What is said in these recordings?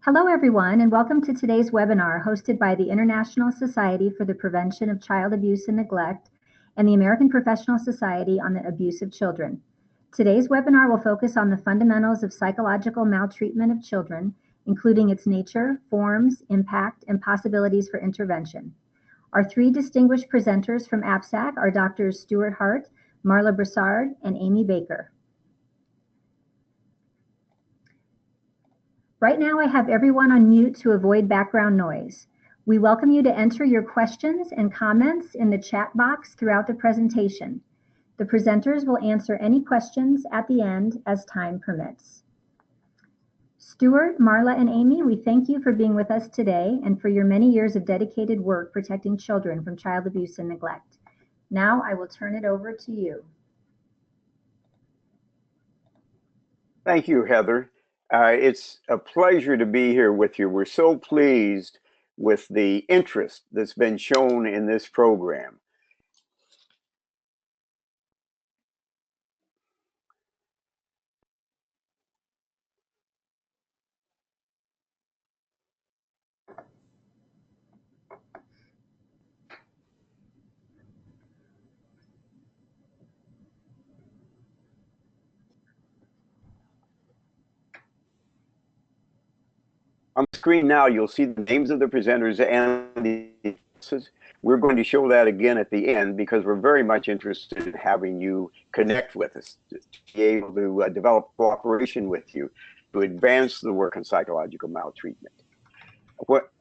Hello, everyone, and welcome to today's webinar hosted by the International Society for the Prevention of Child Abuse and Neglect and the American Professional Society on the Abuse of Children. Today's webinar will focus on the fundamentals of psychological maltreatment of children, including its nature, forms, impact, and possibilities for intervention. Our three distinguished presenters from APSAC are Drs. Stuart Hart, Marla Broussard, and Amy Baker. Right now, I have everyone on mute to avoid background noise. We welcome you to enter your questions and comments in the chat box throughout the presentation. The presenters will answer any questions at the end as time permits. Stuart, Marla, and Amy, we thank you for being with us today and for your many years of dedicated work protecting children from child abuse and neglect. Now I will turn it over to you. Thank you, Heather. It's a pleasure to be here with you. We're so pleased with the interest that's been shown in this program. On the screen now, you'll see the names of the presenters and the we're going to show that again at the end because we're very much interested in having you connect with us, to be able to develop cooperation with you to advance the work on psychological maltreatment.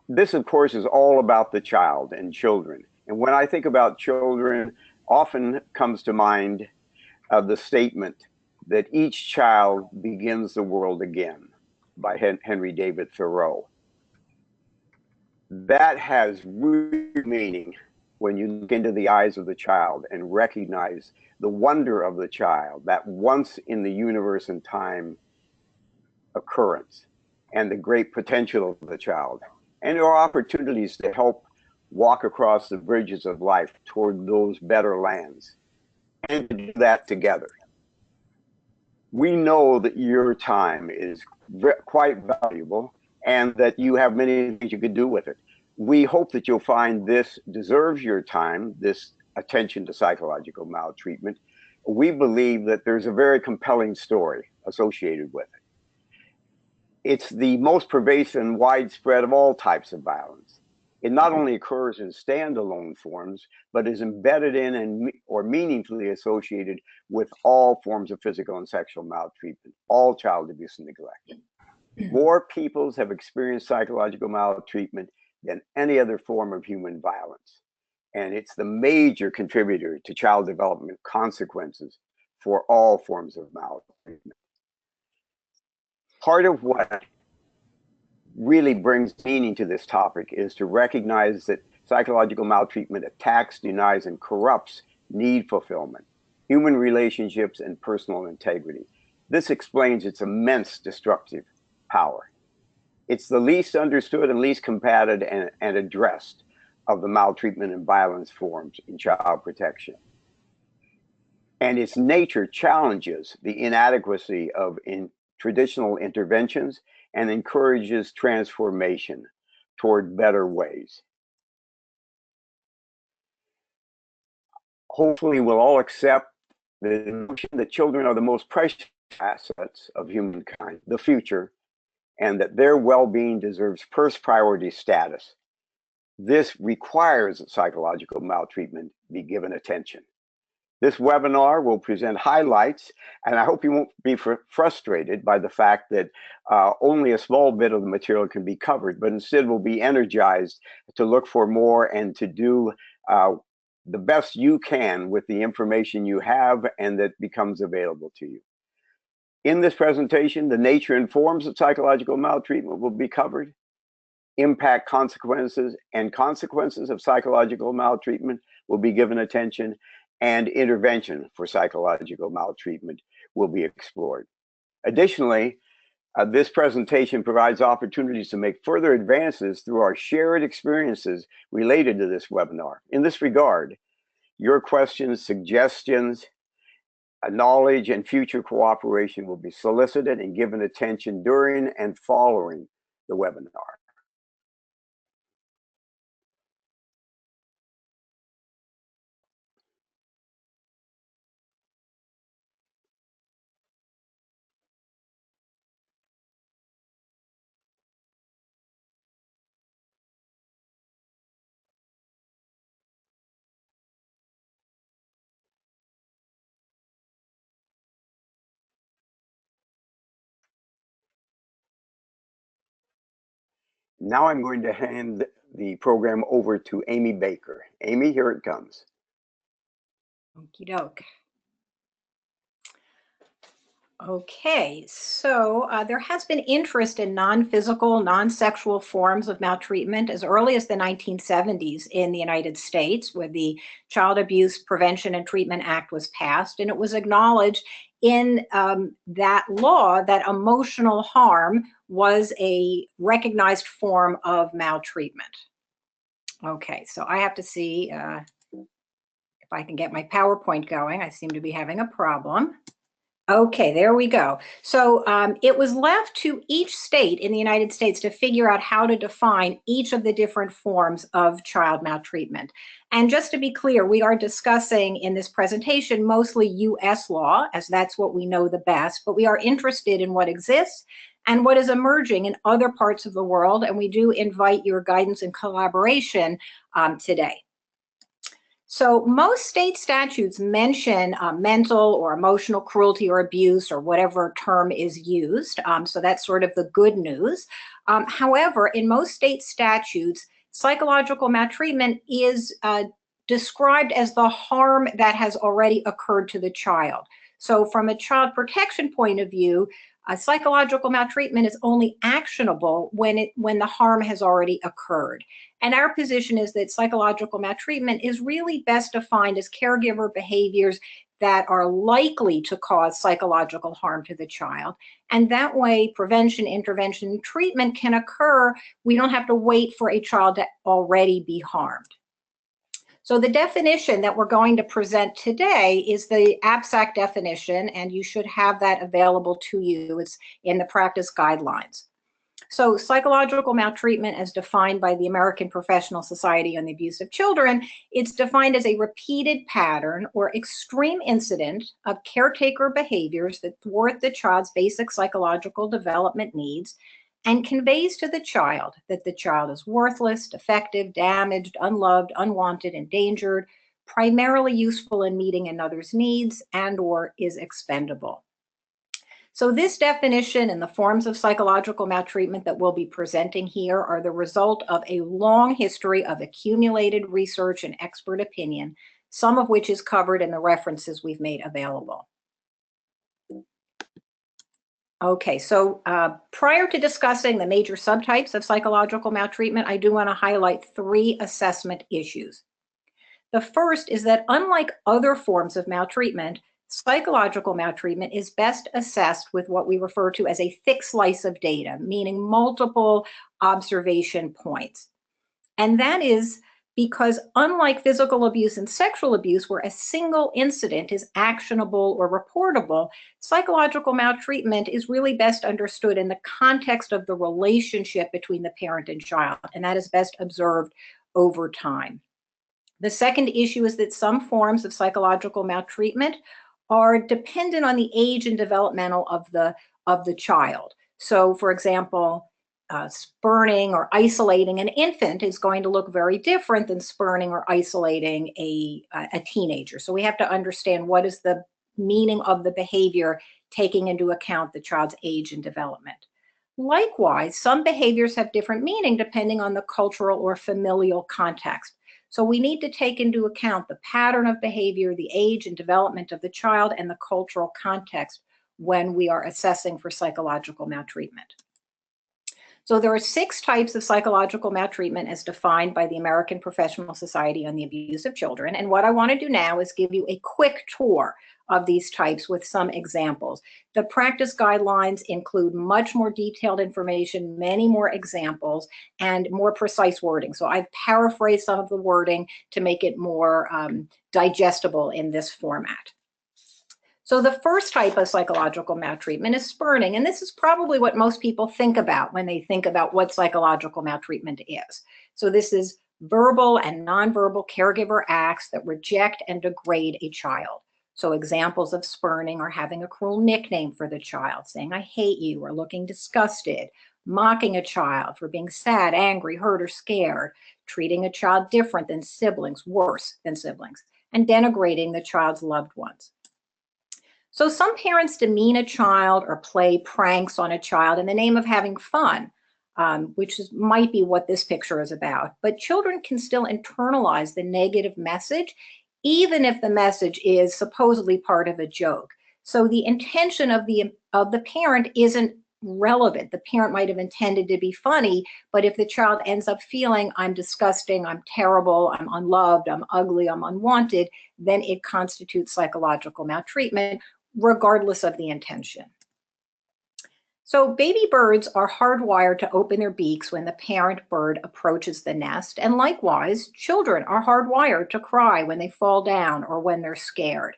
This, of course, is all about the child and children. And when I think about children, often comes to mind the statement that each child begins the world again by Henry David Thoreau. That has real meaning when you look into the eyes of the child and recognize the wonder of the child, that once in the universe and time occurrence, and the great potential of the child, and our opportunities to help walk across the bridges of life toward those better lands, and to do that together. We know that your time is quite valuable and that you have many things you could do with it. We hope that you'll find this deserves your time, this attention to psychological maltreatment. We believe that there's a very compelling story associated with it. It's the most pervasive and widespread of all types of violence. It not only occurs in standalone forms, but is embedded in or meaningfully associated with all forms of physical and sexual maltreatment, all child abuse and neglect. More peoples have experienced psychological maltreatment than any other form of human violence. And it's the major contributor to child development consequences for all forms of maltreatment. Part of what really brings meaning to this topic is to recognize that psychological maltreatment attacks, denies, and corrupts need fulfillment, human relationships, and personal integrity. This explains its immense destructive power. It's the least understood and least combated and addressed of the maltreatment and violence forms in child protection. And its nature challenges the inadequacy of traditional interventions and encourages transformation toward better ways. Hopefully, we'll all accept the notion that children are the most precious assets of humankind, the future, and that their well-being deserves first priority status. This requires that psychological maltreatment be given attention. This webinar will present highlights, and I hope you won't be frustrated by the fact that only a small bit of the material can be covered, but instead will be energized to look for more and to do the best you can with the information you have and that becomes available to you. In this presentation, the nature and forms of psychological maltreatment will be covered. Impact, consequences, and consequences of psychological maltreatment will be given attention, and intervention for psychological maltreatment will be explored. Additionally, this presentation provides opportunities to make further advances through our shared experiences related to this webinar. In this regard, your questions, suggestions, knowledge, and future cooperation will be solicited and given attention during and following the webinar. Now I'm going to hand the program over to Amy Baker. Amy, here it comes. Okie doke. Okay, so there has been interest in non-physical, non-sexual forms of maltreatment as early as the 1970s in the United States, where the Child Abuse Prevention and Treatment Act was passed, and it was acknowledged in that law that emotional harm was a recognized form of maltreatment. Okay, so I have to see if I can get my PowerPoint going. I seem to be having a problem. Okay, there we go. So it was left to each state in the United States to figure out how to define each of the different forms of child maltreatment. And just to be clear, we are discussing in this presentation mostly US law, as that's what we know the best, but we are interested in what exists and what is emerging in other parts of the world, and we do invite your guidance and collaboration today. So most state statutes mention mental or emotional cruelty or abuse or whatever term is used. So that's sort of the good news. However, in most state statutes, psychological maltreatment is described as the harm that has already occurred to the child. So from a child protection point of view, psychological maltreatment is only actionable when the harm has already occurred. And our position is that psychological maltreatment is really best defined as caregiver behaviors that are likely to cause psychological harm to the child. And that way, prevention, intervention, and treatment can occur. We don't have to wait for a child to already be harmed. So the definition that we're going to present today is the APSAC definition, and you should have that available to you. It's in the practice guidelines. So psychological maltreatment, as defined by the American Professional Society on the Abuse of Children, it's defined as a repeated pattern or extreme incident of caretaker behaviors that thwart the child's basic psychological development needs and conveys to the child that the child is worthless, defective, damaged, unloved, unwanted, endangered, primarily useful in meeting another's needs, and/or is expendable. So this definition and the forms of psychological maltreatment that we'll be presenting here are the result of a long history of accumulated research and expert opinion, some of which is covered in the references we've made available. Okay, so prior to discussing the major subtypes of psychological maltreatment, I do want to highlight 3 assessment issues. The first is that unlike other forms of maltreatment, psychological maltreatment is best assessed with what we refer to as a thick slice of data, meaning multiple observation points. And that is because unlike physical abuse and sexual abuse, where a single incident is actionable or reportable, psychological maltreatment is really best understood in the context of the relationship between the parent and child, and that is best observed over time. The second issue is that some forms of psychological maltreatment are dependent on the age and developmental of the child. So, for example, spurning or isolating an infant is going to look very different than spurning or isolating a teenager. So we have to understand what is the meaning of the behavior, taking into account the child's age and development. Likewise, some behaviors have different meaning depending on the cultural or familial context. So we need to take into account the pattern of behavior, the age and development of the child, and the cultural context when we are assessing for psychological maltreatment. So there are 6 types of psychological maltreatment as defined by the American Professional Society on the Abuse of Children. And what I want to do now is give you a quick tour of these types with some examples. The practice guidelines include much more detailed information, many more examples, and more precise wording. So I've paraphrased some of the wording to make it more digestible in this format. So the first type of psychological maltreatment is spurning, and this is probably what most people think about when they think about what psychological maltreatment is. So this is verbal and nonverbal caregiver acts that reject and degrade a child. So examples of spurning are having a cruel nickname for the child, saying, "I hate you," or looking disgusted, mocking a child for being sad, angry, hurt, or scared, treating a child different than siblings, worse than siblings, and denigrating the child's loved ones. So some parents demean a child or play pranks on a child in the name of having fun, might be what this picture is about. But children can still internalize the negative message, even if the message is supposedly part of a joke. So the intention of the parent isn't relevant. The parent might have intended to be funny, but if the child ends up feeling, "I'm disgusting, I'm terrible, I'm unloved, I'm ugly, I'm unwanted," then it constitutes psychological maltreatment, regardless of the intention. So baby birds are hardwired to open their beaks when the parent bird approaches the nest, and likewise, children are hardwired to cry when they fall down or when they're scared.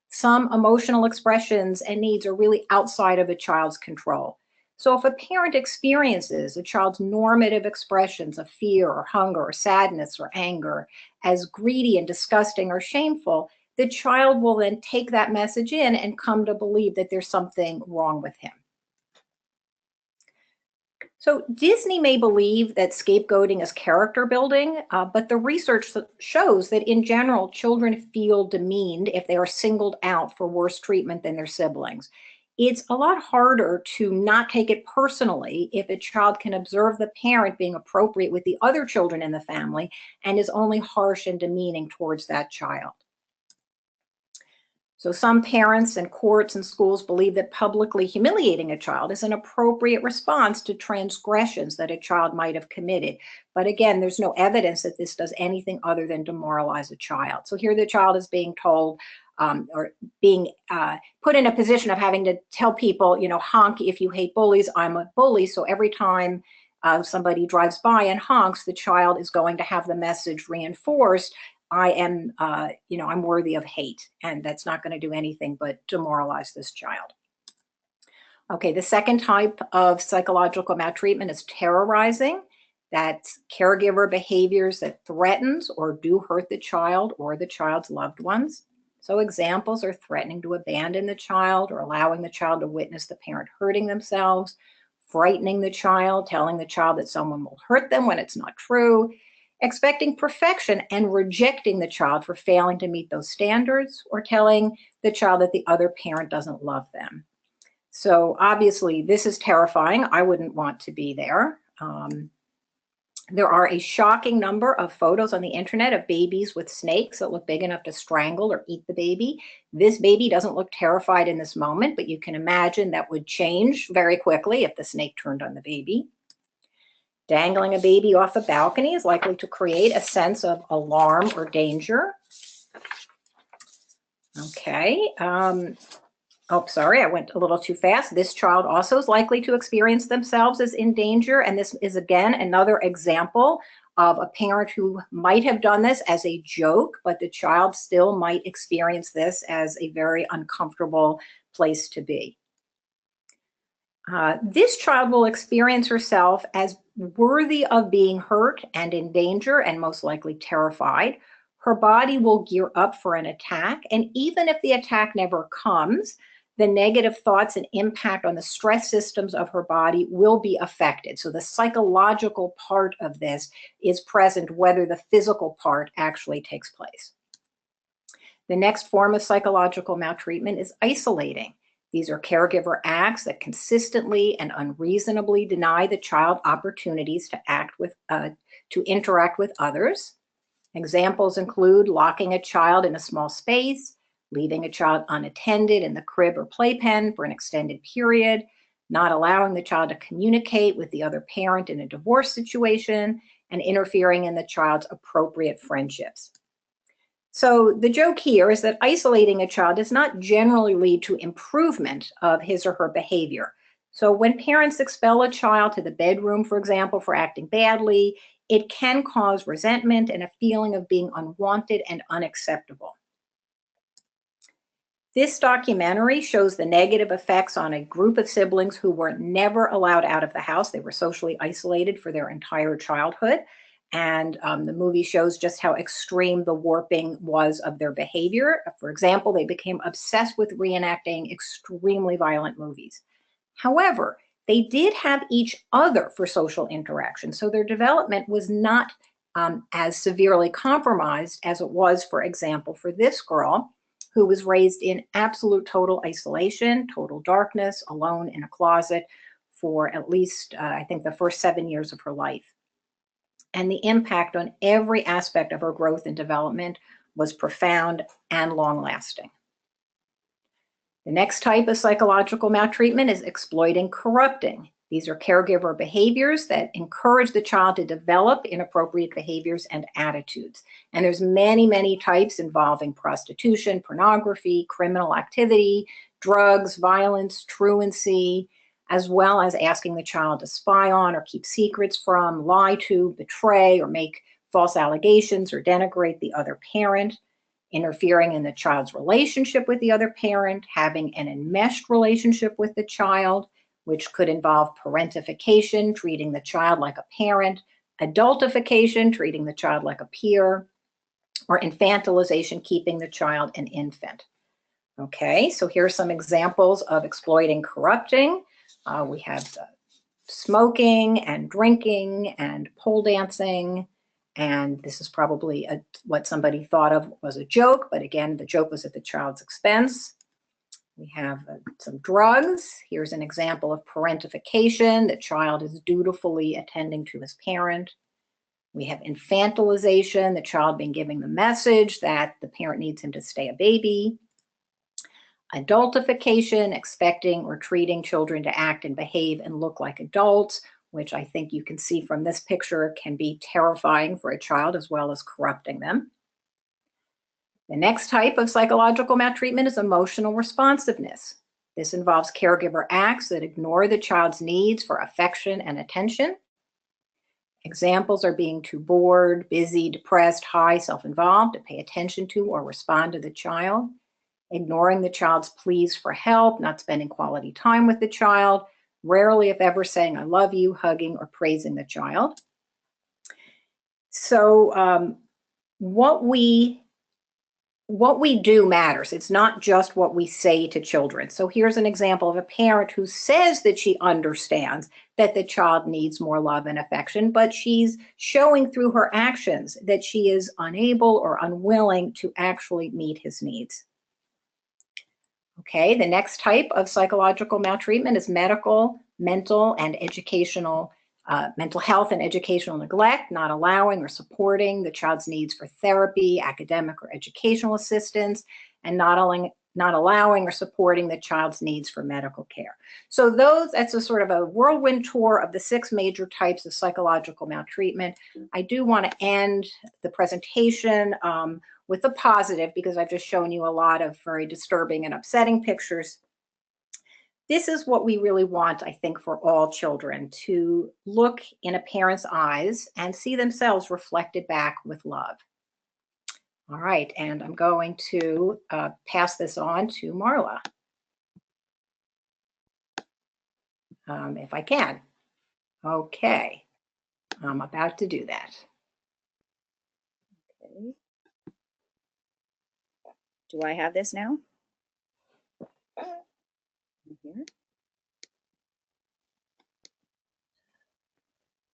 Some emotional expressions and needs are really outside of a child's control. So if a parent experiences a child's normative expressions of fear or hunger or sadness or anger as greedy and disgusting or shameful, the child will then take that message in and come to believe that there's something wrong with him. So Disney may believe that scapegoating is character building, but the research shows that in general, children feel demeaned if they are singled out for worse treatment than their siblings. It's a lot harder to not take it personally if a child can observe the parent being appropriate with the other children in the family and is only harsh and demeaning towards that child. So some parents and courts and schools believe that publicly humiliating a child is an appropriate response to transgressions that a child might have committed. But again, there's no evidence that this does anything other than demoralize a child. So here the child is being told or being put in a position of having to tell people, honk if you hate bullies, I'm a bully. So every time somebody drives by and honks, the child is going to have the message reinforced. I am, I'm worthy of hate, and that's not going to do anything but demoralize this child. Okay, the second type of psychological maltreatment is terrorizing. That's caregiver behaviors that threatens or do hurt the child or the child's loved ones. So examples are threatening to abandon the child or allowing the child to witness the parent hurting themselves, frightening the child, telling the child that someone will hurt them when it's not true, expecting perfection and rejecting the child for failing to meet those standards, or telling the child that the other parent doesn't love them. So obviously this is terrifying. I wouldn't want to be there. There are a shocking number of photos on the internet of babies with snakes that look big enough to strangle or eat the baby. This baby doesn't look terrified in this moment, but you can imagine that would change very quickly if the snake turned on the baby. Dangling a baby off a balcony is likely to create a sense of alarm or danger. Okay. Sorry, I went a little too fast. This child also is likely to experience themselves as in danger. And this is, again, another example of a parent who might have done this as a joke, but the child still might experience this as a very uncomfortable place to be. This child will experience herself as worthy of being hurt and in danger and most likely terrified. Her body will gear up for an attack. And even if the attack never comes, the negative thoughts and impact on the stress systems of her body will be affected. So the psychological part of this is present whether the physical part actually takes place. The next form of psychological maltreatment is isolating. These are caregiver acts that consistently and unreasonably deny the child opportunities to interact with others. Examples include locking a child in a small space, leaving a child unattended in the crib or playpen for an extended period, not allowing the child to communicate with the other parent in a divorce situation, and interfering in the child's appropriate friendships. So the joke here is that isolating a child does not generally lead to improvement of his or her behavior. So when parents expel a child to the bedroom, for example, for acting badly, it can cause resentment and a feeling of being unwanted and unacceptable. This documentary shows the negative effects on a group of siblings who were never allowed out of the house. They were socially isolated for their entire childhood. And the movie shows just how extreme the warping was of their behavior. For example, they became obsessed with reenacting extremely violent movies. However, they did have each other for social interaction, so their development was not as severely compromised as it was, for example, for this girl who was raised in absolute total isolation, total darkness, alone in a closet for at least, I think, the first 7 years of her life. And the impact on every aspect of her growth and development was profound and long-lasting. The next type of psychological maltreatment is exploiting corrupting. These are caregiver behaviors that encourage the child to develop inappropriate behaviors and attitudes. And there's many, many types involving prostitution, pornography, criminal activity, drugs, violence, truancy, as well as asking the child to spy on or keep secrets from, lie to, betray, or make false allegations or denigrate the other parent, interfering in the child's relationship with the other parent, having an enmeshed relationship with the child, which could involve parentification, treating the child like a parent, adultification, treating the child like a peer, or infantilization, keeping the child an infant. Okay, so here are some examples of exploiting corrupting. We have smoking and drinking and pole dancing. And this is probably what somebody thought of was a joke, but again, the joke was at the child's expense. We have some drugs. Here's an example of parentification. The child is dutifully attending to his parent. We have infantilization, the child being given the message that the parent needs him to stay a baby. Adultification, expecting or treating children to act and behave and look like adults, which I think you can see from this picture can be terrifying for a child as well as corrupting them. The next type of psychological maltreatment is emotional responsiveness. This involves caregiver acts that ignore the child's needs for affection and attention. Examples are being too bored, busy, depressed, high, self-involved to pay attention to or respond to the child, ignoring the child's pleas for help, not spending quality time with the child, rarely, if ever, saying, "I love you," hugging, or praising the child. So what we do matters. It's not just what we say to children. So here's an example of a parent who says that she understands that the child needs more love and affection, but she's showing through her actions that she is unable or unwilling to actually meet his needs. Okay, the next type of psychological maltreatment is mental health and educational neglect, not allowing or supporting the child's needs for therapy, academic or educational assistance, and not allowing or supporting the child's needs for medical care. So that's a sort of a whirlwind tour of the 6 major types of psychological maltreatment. I do want to end the presentation with a positive, because I've just shown you a lot of very disturbing and upsetting pictures. This is what we really want, I think, for all children, to look in a parent's eyes and see themselves reflected back with love. All right, and I'm going to pass this on to Marla, if I can. Okay, I'm about to do that. Okay. Do I have this now? Here.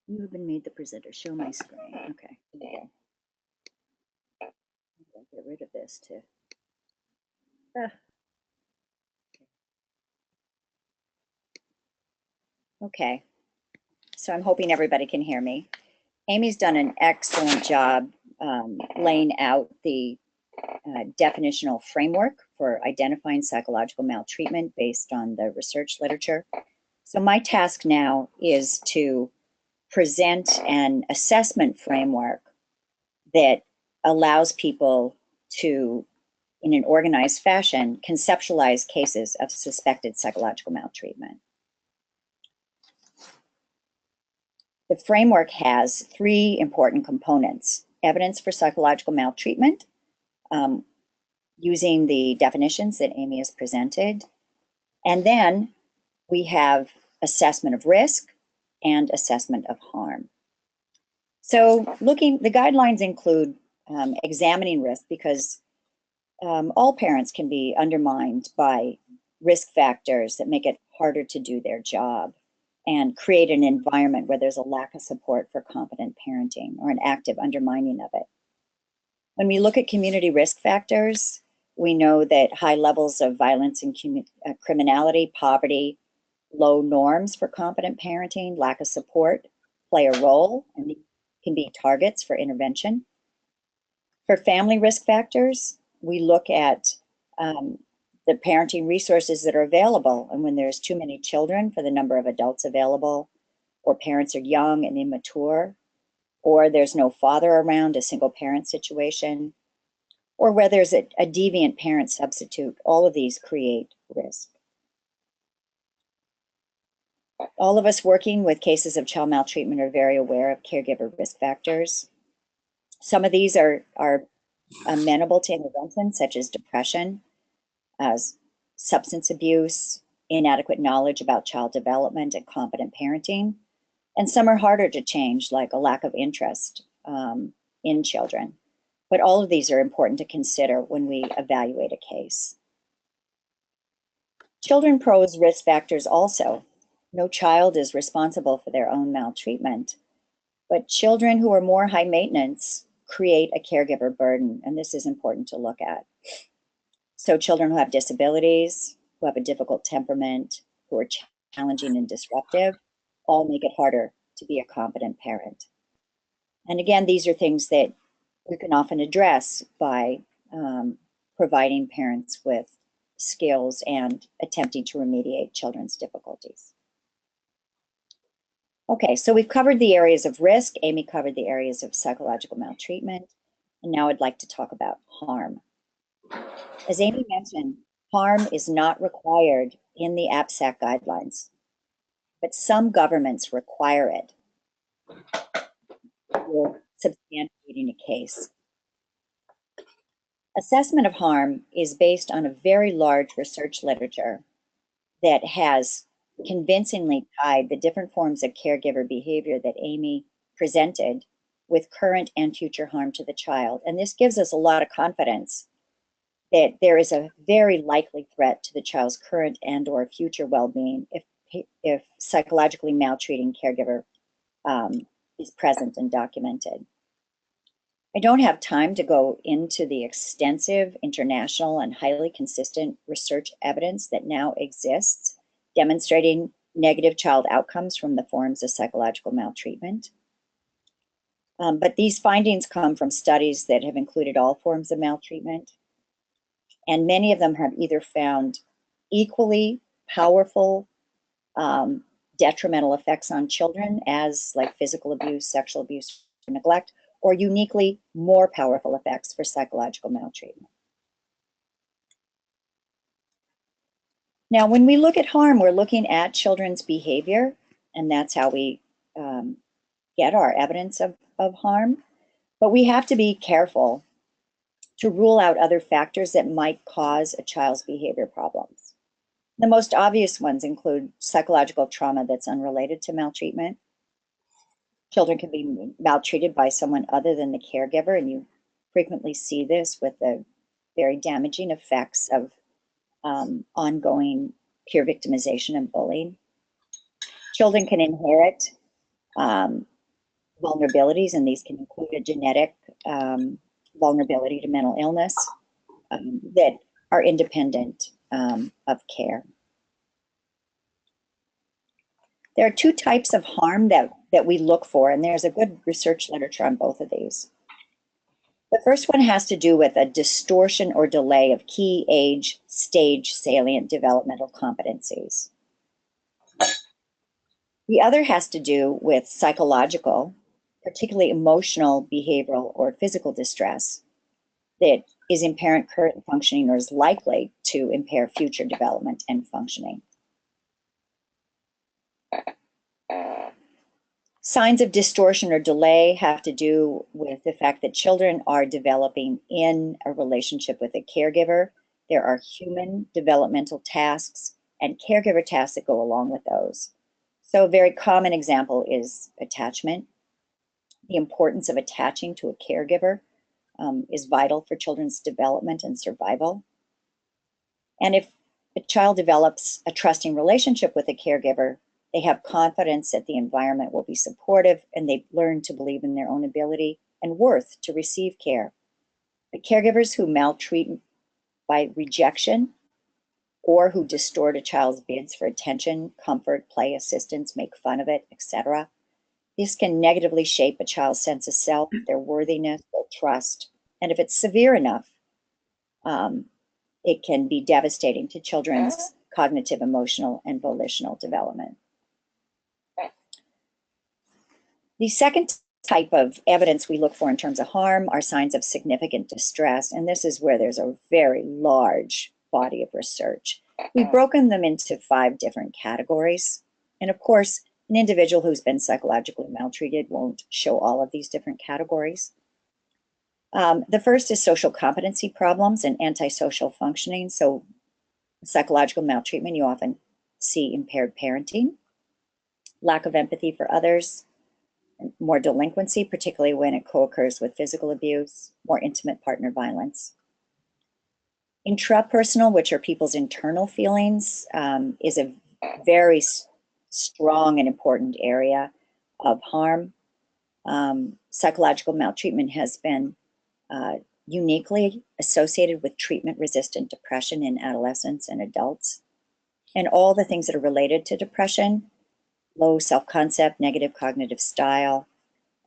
You have been made the presenter. Show my screen. Okay. There we go. I'll get rid of this too. Okay. So I'm hoping everybody can hear me. Amy's done an excellent job laying out the definitional framework for identifying psychological maltreatment based on the research literature. So my task now is to present an assessment framework that allows people to, in an organized fashion, conceptualize cases of suspected psychological maltreatment. The framework has 3 important components: evidence for psychological maltreatment, using the definitions that Amy has presented. And then we have assessment of risk and assessment of harm. So the guidelines include examining risk, because all parents can be undermined by risk factors that make it harder to do their job and create an environment where there's a lack of support for competent parenting or an active undermining of it. When we look at community risk factors, we know that high levels of violence and criminality, poverty, low norms for competent parenting, lack of support play a role and can be targets for intervention. For family risk factors, we look at the parenting resources that are available, and when there's too many children for the number of adults available, or parents are young and immature, or there's no father around, a single parent situation, or where there's a deviant parent substitute, all of these create risk. All of us working with cases of child maltreatment are very aware of caregiver risk factors. Some of these are amenable to intervention, such as depression, as substance abuse, inadequate knowledge about child development and competent parenting. And some are harder to change, like a lack of interest in children. But all of these are important to consider when we evaluate a case. Children pose risk factors also. No child is responsible for their own maltreatment, but children who are more high maintenance create a caregiver burden, and this is important to look at. So children who have disabilities, who have a difficult temperament, who are challenging and disruptive, all make it harder to be a competent parent. And again, these are things that we can often address by providing parents with skills and attempting to remediate children's difficulties. Okay, so we've covered the areas of risk. Amy covered the areas of psychological maltreatment. And now I'd like to talk about harm. As Amy mentioned, harm is not required in the APSAC guidelines, but some governments require it for substantiating a case. Assessment of harm is based on a very large research literature that has convincingly tied the different forms of caregiver behavior that Amy presented with current and future harm to the child. And this gives us a lot of confidence that there is a very likely threat to the child's current and or future well-being if psychologically maltreating caregiver is present and documented. I don't have time to go into the extensive international and highly consistent research evidence that now exists demonstrating negative child outcomes from the forms of psychological maltreatment. But these findings come from studies that have included all forms of maltreatment, and many of them have either found equally powerful detrimental effects on children as like physical abuse, sexual abuse, or neglect, or uniquely more powerful effects for psychological maltreatment. Now, when we look at harm, we're looking at children's behavior, and that's how we get our evidence of harm. But we have to be careful to rule out other factors that might cause a child's behavior problems. The most obvious ones include psychological trauma that's unrelated to maltreatment. Children can be maltreated by someone other than the caregiver, and you frequently see this with the very damaging effects of ongoing peer victimization and bullying. Children can inherit vulnerabilities, and these can include a genetic vulnerability to mental illness that are independent of care. There are two types of harm that we look for, and there's a good research literature on both of these. The first one has to do with a distortion or delay of key age stage salient developmental competencies. The other has to do with psychological, particularly emotional, behavioral, or physical distress that is impairing current functioning or is likely to impair future development and functioning. Signs of distortion or delay have to do with the fact that children are developing in a relationship with a caregiver. There are human developmental tasks and caregiver tasks that go along with those. So a very common example is attachment. The importance of attaching to a caregiver is vital for children's development and survival. And if a child develops a trusting relationship with a caregiver, they have confidence that the environment will be supportive, and they learn to believe in their own ability and worth to receive care. The caregivers who maltreat by rejection or who distort a child's bids for attention, comfort, play, assistance, make fun of it, etc., this can negatively shape a child's sense of self, their worthiness, their trust. And if it's severe enough, it can be devastating to children's cognitive, emotional, and volitional development. The second type of evidence we look for in terms of harm are signs of significant distress, and this is where there's a very large body of research. We've broken them into 5 different categories, and of course, an individual who's been psychologically maltreated won't show all of these different categories. The first is social competency problems and antisocial functioning. So psychological maltreatment, you often see impaired parenting, lack of empathy for others, more delinquency, particularly when it co-occurs with physical abuse, more intimate partner violence. Intrapersonal, which are people's internal feelings, is a very strong and important area of harm. Psychological maltreatment has been uniquely associated with treatment-resistant depression in adolescents and adults. And all the things that are related to depression, low self-concept, negative cognitive style,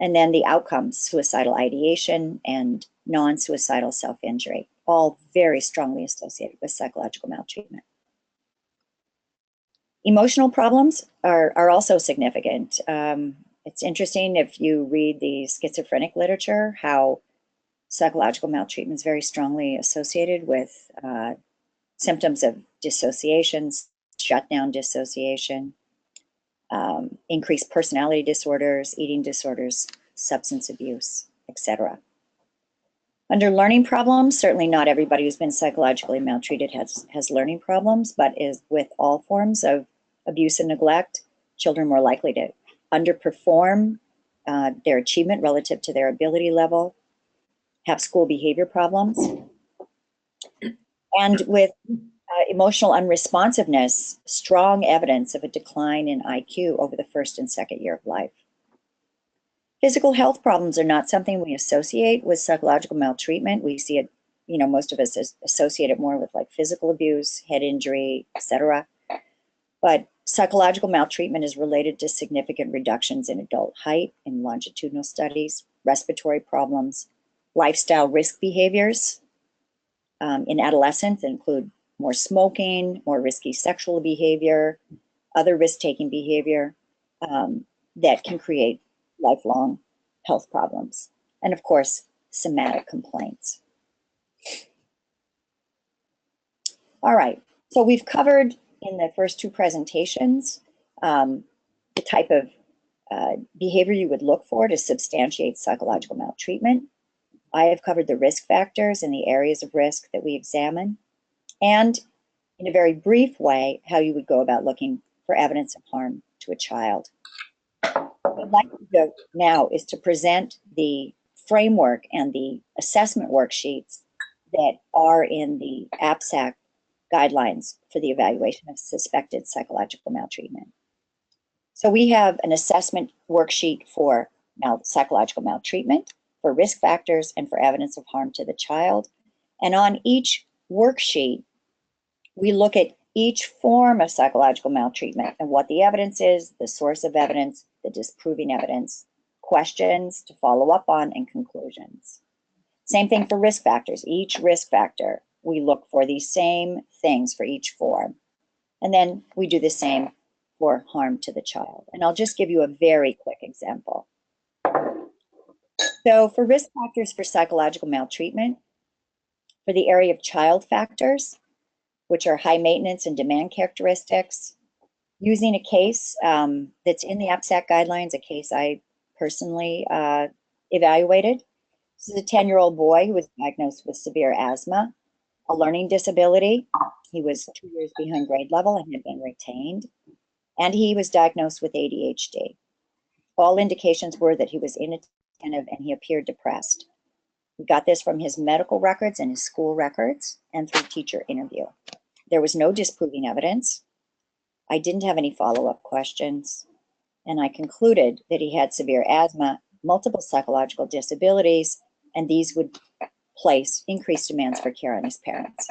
and then the outcomes, suicidal ideation and non-suicidal self-injury, all very strongly associated with psychological maltreatment. Emotional problems are also significant. It's interesting if you read the schizophrenic literature, how psychological maltreatment is very strongly associated with symptoms of dissociation, shutdown dissociation, increased personality disorders, eating disorders, substance abuse, etc. Under learning problems, certainly not everybody who's been psychologically maltreated has learning problems, but is with all forms of abuse and neglect, children more likely to underperform their achievement relative to their ability level, have school behavior problems, and with emotional unresponsiveness, strong evidence of a decline in IQ over the first and second year of life. Physical health problems are not something we associate with psychological maltreatment. We see it, most of us associate it more with like physical abuse, head injury, etc. But psychological maltreatment is related to significant reductions in adult height in longitudinal studies, respiratory problems, lifestyle risk behaviors in adolescents that include more smoking, more risky sexual behavior, other risk-taking behavior that can create lifelong health problems. And of course, somatic complaints. All right, so we've covered in the first 2 presentations the type of behavior you would look for to substantiate psychological maltreatment. I have covered the risk factors and the areas of risk that we examine, and in a very brief way, how you would go about looking for evidence of harm to a child. What I'd like to do now is to present the framework and the assessment worksheets that are in the APSAC guidelines for the evaluation of suspected psychological maltreatment. So we have an assessment worksheet for psychological maltreatment, for risk factors, and for evidence of harm to the child. And on each worksheet, we look at each form of psychological maltreatment and what the evidence is, the source of evidence, the disproving evidence, questions to follow up on, and conclusions. Same thing for risk factors. Each risk factor, we look for these same things for each form. And then we do the same for harm to the child. And I'll just give you a very quick example. So for risk factors for psychological maltreatment, for the area of child factors, which are high maintenance and demand characteristics, using a case that's in the APSAC guidelines, a case I personally evaluated. This is a 10-year-old boy who was diagnosed with severe asthma, a learning disability. He was 2 years behind grade level and had been retained. And he was diagnosed with ADHD. All indications were that he was inattentive and he appeared depressed. We got this from his medical records and his school records and through teacher interview. There was no disproving evidence. I didn't have any follow-up questions. And I concluded that he had severe asthma, multiple psychological disabilities, and these would place increased demands for care on his parents.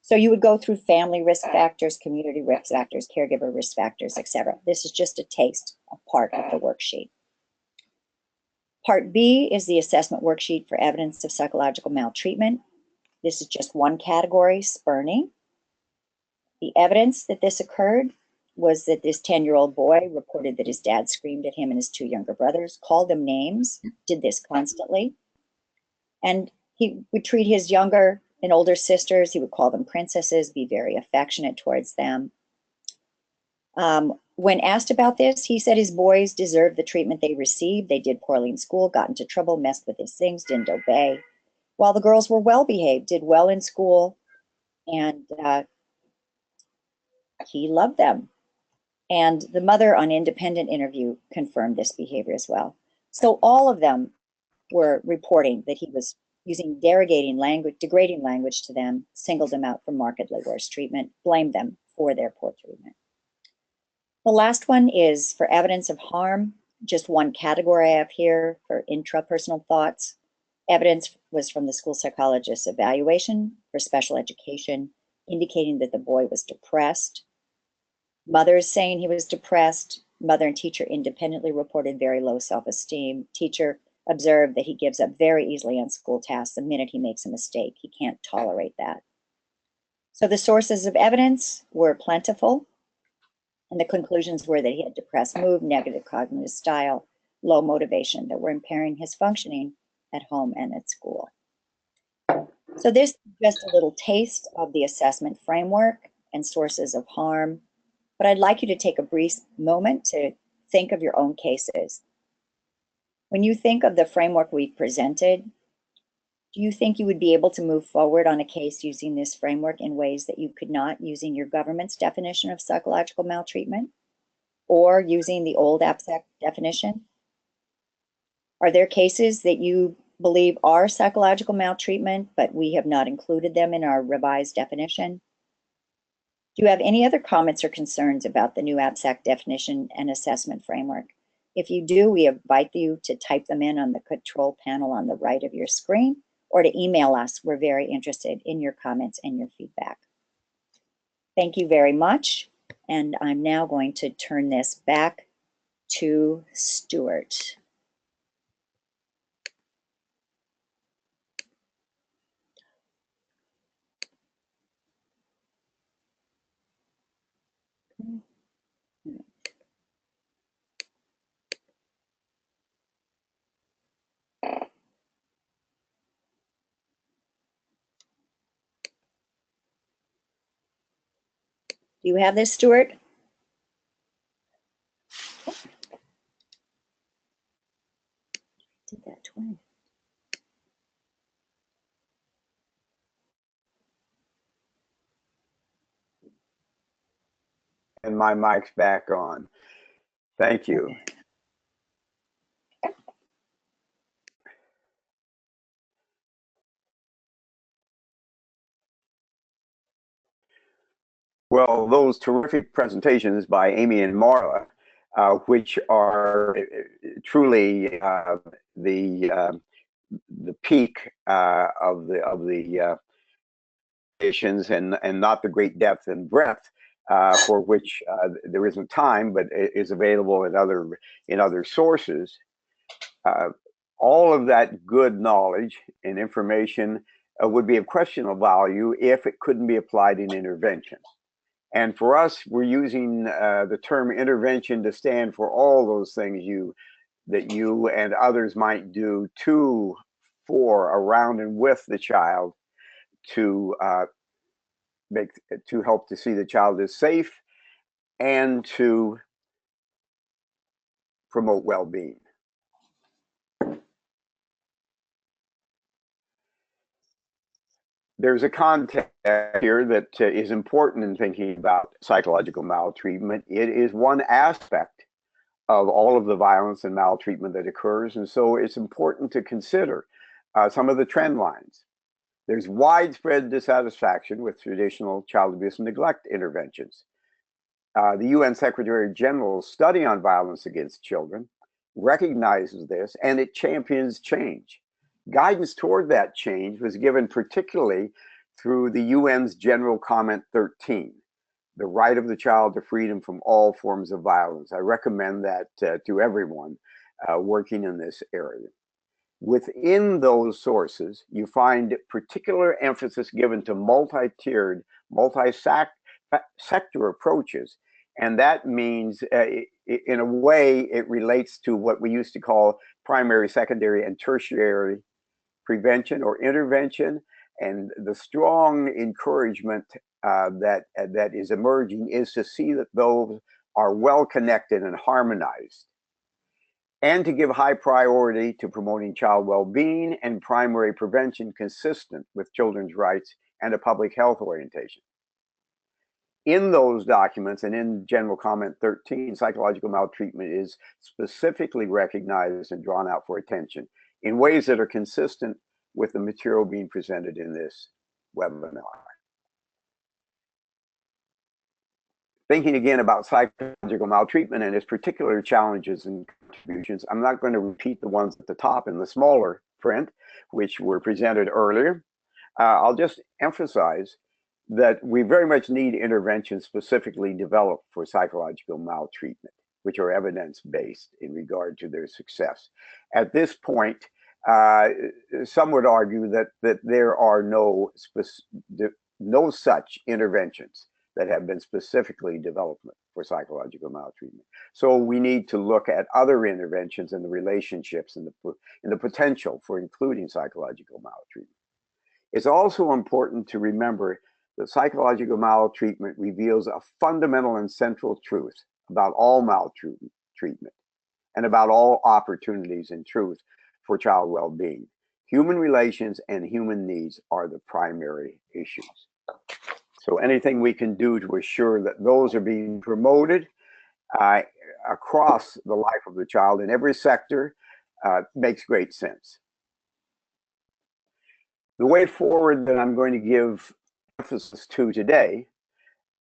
So you would go through family risk factors, community risk factors, caregiver risk factors, etc. This is just a taste, a part of the worksheet. Part B is the assessment worksheet for evidence of psychological maltreatment. This is just one category, spurning. The evidence that this occurred was that this 10-year-old boy reported that his dad screamed at him and his two younger brothers, called them names, did this constantly. And he would treat his younger and older sisters, he would call them princesses, be very affectionate towards them. When asked about this, he said his boys deserved the treatment they received. They did poorly in school, got into trouble, messed with his things, didn't obey. While the girls were well behaved, did well in school, and he loved them. And the mother on independent interview confirmed this behavior as well. So all of them were reporting that he was using degrading language to them, singled them out for markedly worse treatment, blamed them for their poor treatment. The last one is for evidence of harm, just one category I have here for intrapersonal thoughts. Evidence was from the school psychologist's evaluation for special education, indicating that the boy was depressed. Mothers saying he was depressed. Mother and teacher independently reported very low self-esteem. Teacher observed that he gives up very easily on school tasks the minute he makes a mistake. He can't tolerate that. So the sources of evidence were plentiful, and the conclusions were that he had depressed mood, negative cognitive style, low motivation that were impairing his functioning at home and at school. So this is just a little taste of the assessment framework and sources of harm, but I'd like you to take a brief moment to think of your own cases. When you think of the framework we've presented, do you think you would be able to move forward on a case using this framework in ways that you could not using your government's definition of psychological maltreatment or using the old APSAC definition? Are there cases that you believe are psychological maltreatment, but we have not included them in our revised definition? Do you have any other comments or concerns about the new APSAC definition and assessment framework? If you do, we invite you to type them in on the control panel on the right of your screen or to email us. We're very interested in your comments and your feedback. Thank you very much. And I'm now going to turn this back to Stuart. Do you have this, Stuart? Did that twice. And my mic's back on. Thank you. Well, those terrific presentations by Amy and Marla, which are truly the peak of the editions, and not the great depth and breadth for which there isn't time, but is available in other sources. All of that good knowledge and information would be of questionable value if it couldn't be applied in intervention. And for us, we're using the term intervention to stand for all those things that you and others might do to, for, around, and with the child to help to see the child is safe and to promote well-being. There's a context here that is important in thinking about psychological maltreatment. It is one aspect of all of the violence and maltreatment that occurs, and so it's important to consider some of the trend lines. There's widespread dissatisfaction with traditional child abuse and neglect interventions. The UN Secretary General's study on violence against children recognizes this, and it champions change. Guidance toward that change was given particularly through the UN's General Comment 13, the right of the child to freedom from all forms of violence. I recommend that to everyone working in this area. Within those sources, you find particular emphasis given to multi-tiered, multi-sector approaches. And that means, in a way, it relates to what we used to call primary, secondary, and tertiary prevention or intervention. And the strong encouragement that is emerging is to see that those are well connected and harmonized, and to give high priority to promoting child well-being and primary prevention consistent with children's rights and a public health orientation. In those documents and in General Comment 13, psychological maltreatment is specifically recognized and drawn out for attention in ways that are consistent with the material being presented in this webinar. Thinking again about psychological maltreatment and its particular challenges and contributions, I'm not going to repeat the ones at the top in the smaller print, which were presented earlier. I'll just emphasize that we very much need interventions specifically developed for psychological maltreatment, which are evidence-based in regard to their success. At this point, some would argue that there are no such interventions that have been specifically developed for psychological maltreatment. So we need to look at other interventions and the relationships and the potential for including psychological maltreatment. It's also important to remember that psychological maltreatment reveals a fundamental and central truth about all maltreatment and about all opportunities in truth for child well-being. Human relations and human needs are the primary issues. So anything we can do to assure that those are being promoted across the life of the child in every sector makes great sense. The way forward that I'm going to give emphasis to today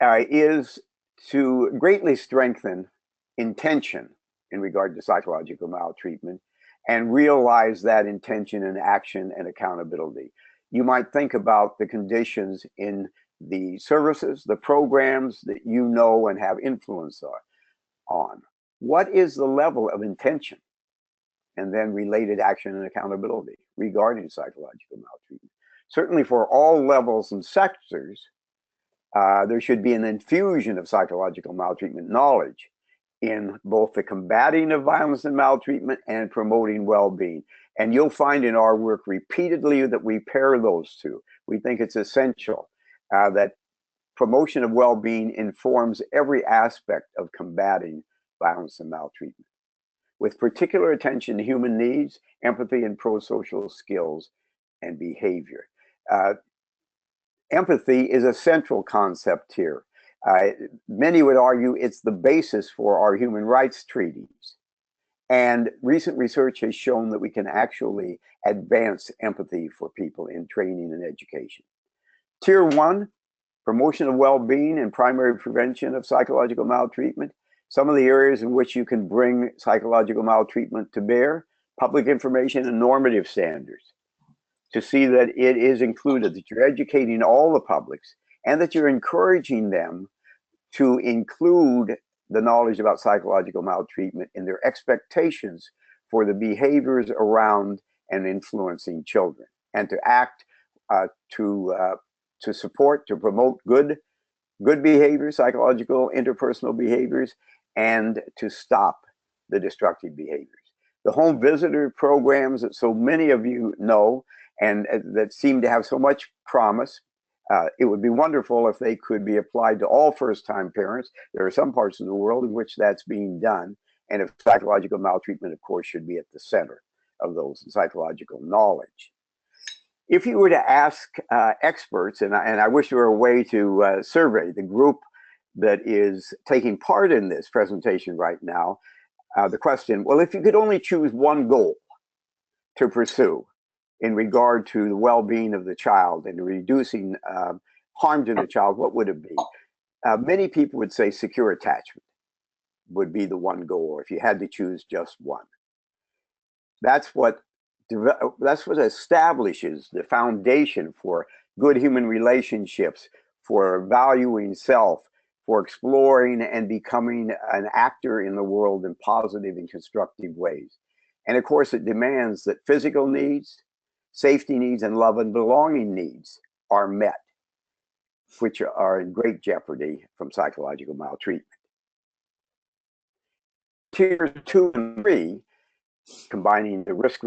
is to greatly strengthen intention in regard to psychological maltreatment and realize that intention in action and accountability. You might think about the conditions in the services, the programs that you know and have influence on. What is the level of intention? And then related action and accountability regarding psychological maltreatment. Certainly for all levels and sectors, there should be an infusion of psychological maltreatment knowledge in both the combating of violence and maltreatment and promoting well-being. And you'll find in our work repeatedly that we pair those two. We think it's essential that promotion of well-being informs every aspect of combating violence and maltreatment, with particular attention to human needs, empathy, and pro-social skills and behavior. Empathy is a central concept here. Many would argue it's the basis for our human rights treaties. And recent research has shown that we can actually advance empathy for people in training and education. Tier 1, promotion of well-being and primary prevention of psychological maltreatment. Some of the areas in which you can bring psychological maltreatment to bear: public information and normative standards, to see that it is included, that you're educating all the publics, and that you're encouraging them to include the knowledge about psychological maltreatment in their expectations for the behaviors around and influencing children, and to act to support, to promote good behaviors, psychological interpersonal behaviors, and to stop the destructive behaviors. The home visitor programs that so many of you know and that seem to have so much promise It would be wonderful if they could be applied to all first-time parents. There are some parts of the world in which that's being done, and if psychological maltreatment, of course, should be at the center of those psychological knowledge. If you were to ask experts, and I wish there were a way to survey the group that is taking part in this presentation right now, the question, well, if you could only choose one goal to pursue in regard to the well-being of the child and reducing harm to the child, what would it be? Many people would say secure attachment would be the one goal if you had to choose just one. That's what establishes the foundation for good human relationships, for valuing self, for exploring and becoming an actor in the world in positive and constructive ways. And of course, it demands that physical needs, safety needs, and love and belonging needs are met, which are in great jeopardy from psychological maltreatment. Tiers 2 and 3, combining the risk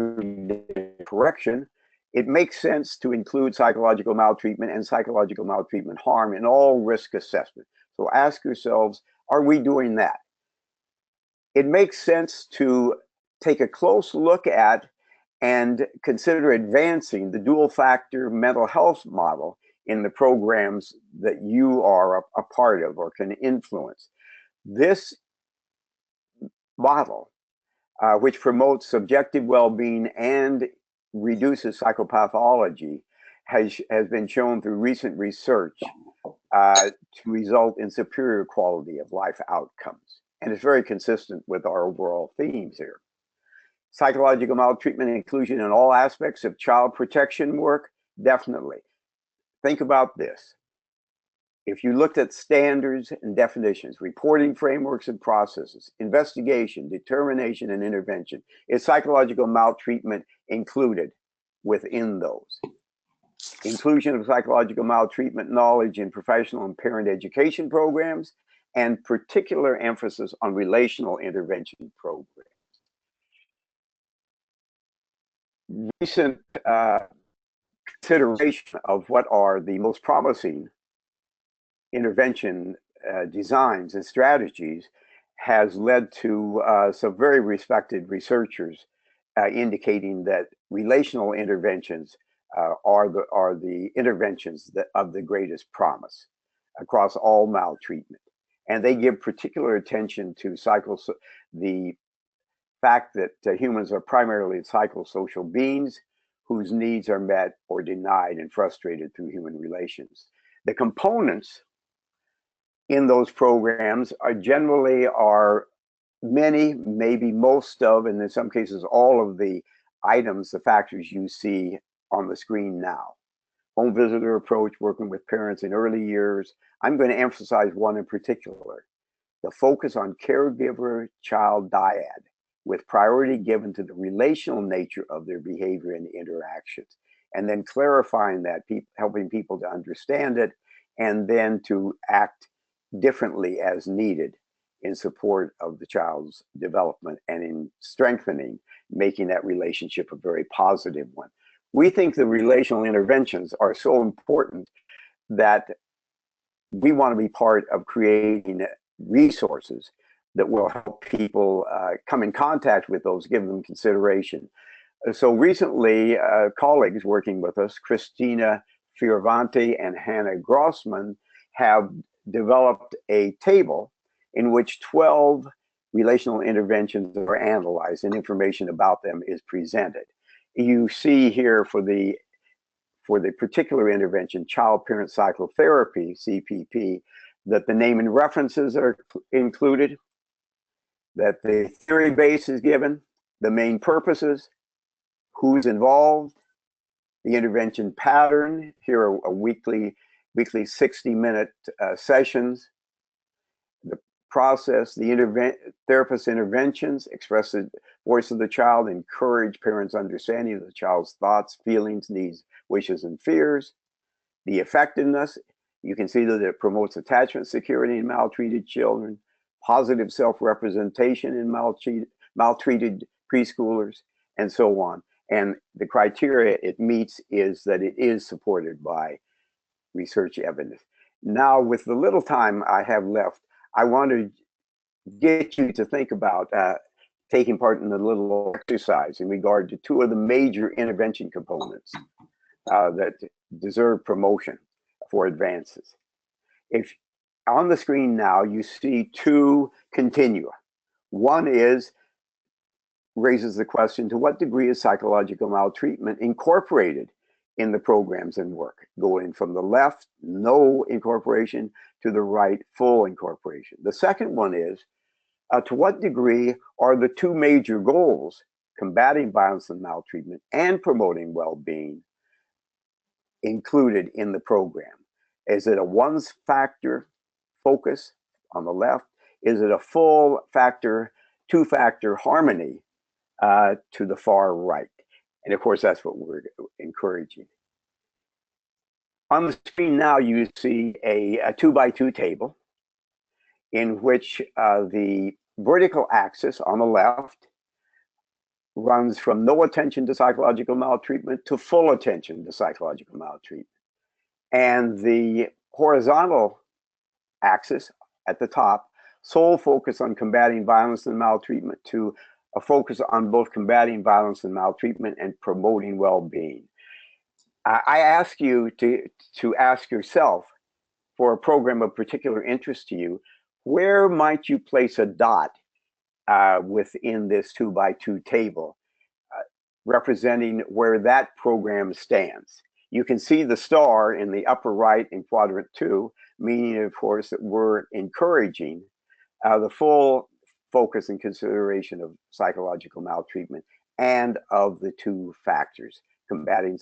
correction, it makes sense to include psychological maltreatment and psychological maltreatment harm in all risk assessment. So ask yourselves, are we doing that? It makes sense to take a close look at and consider advancing the dual factor mental health model in the programs that you are a part of or can influence. This model, which promotes subjective well-being and reduces psychopathology, has been shown through recent research to result in superior quality of life outcomes. And it's very consistent with our overall themes here. Psychological maltreatment inclusion in all aspects of child protection work, definitely. Think about this. If you looked at standards and definitions, reporting frameworks and processes, investigation, determination, and intervention, is psychological maltreatment included within those? Inclusion of psychological maltreatment knowledge in professional and parent education programs, and particular emphasis on relational intervention programs. Recent consideration of what are the most promising intervention designs and strategies has led to some very respected researchers indicating that relational interventions are the interventions of the greatest promise across all maltreatment. And they give particular attention to the fact that humans are primarily psychosocial beings whose needs are met or denied and frustrated through human relations. The components in those programs are many, maybe most of, and in some cases all of the items, the factors you see on the screen now. Home visitor approach, working with parents in early years. I'm going to emphasize one in particular, the focus on caregiver-child dyad, with priority given to the relational nature of their behavior and interactions, and then clarifying that, helping people to understand it, and then to act differently as needed in support of the child's development and in strengthening, making that relationship a very positive one. We think the relational interventions are so important that we want to be part of creating resources that will help people come in contact with those, give them consideration. So recently, colleagues working with us, Christina Fioravanti and Hannah Grossman, have developed a table in which 12 relational interventions are analyzed and information about them is presented. You see here for the particular intervention, child-parent psychotherapy, CPP, that the name and references are included, that the theory base is given, the main purposes, who's involved, the intervention pattern. Here are a weekly 60-minute sessions, the process, the therapist interventions, express the voice of the child, encourage parents' understanding of the child's thoughts, feelings, needs, wishes, and fears. The effectiveness, you can see that it promotes attachment security in maltreated children, positive self-representation in maltreated preschoolers, and so on. And the criteria it meets is that it is supported by research evidence. Now, with the little time I have left, I want to get you to think about taking part in a little exercise in regard to two of the major intervention components that deserve promotion for advances. If on the screen now you see two continua. One raises the question, to what degree is psychological maltreatment incorporated in the programs and work, going from the left, no incorporation, to the right, full incorporation. The second one is, to what degree are the two major goals, combating violence and maltreatment and promoting well-being, included in the program? Is it a one-factor focus on the left? Is it a full factor, two-factor harmony to the far right? And of course, that's what we're encouraging. On the screen now, you see a 2x2 table in which the vertical axis on the left runs from no attention to psychological maltreatment to full attention to psychological maltreatment. And the horizontal axis at the top, sole focus on combating violence and maltreatment, to a focus on both combating violence and maltreatment and promoting well-being. I ask you to ask yourself, for a program of particular interest to you, where might you place a dot within this 2x2 table, representing where that program stands? You can see the star in the upper right in quadrant 2, meaning, of course, that we're encouraging the full focus and consideration of psychological maltreatment and of the two factors, combating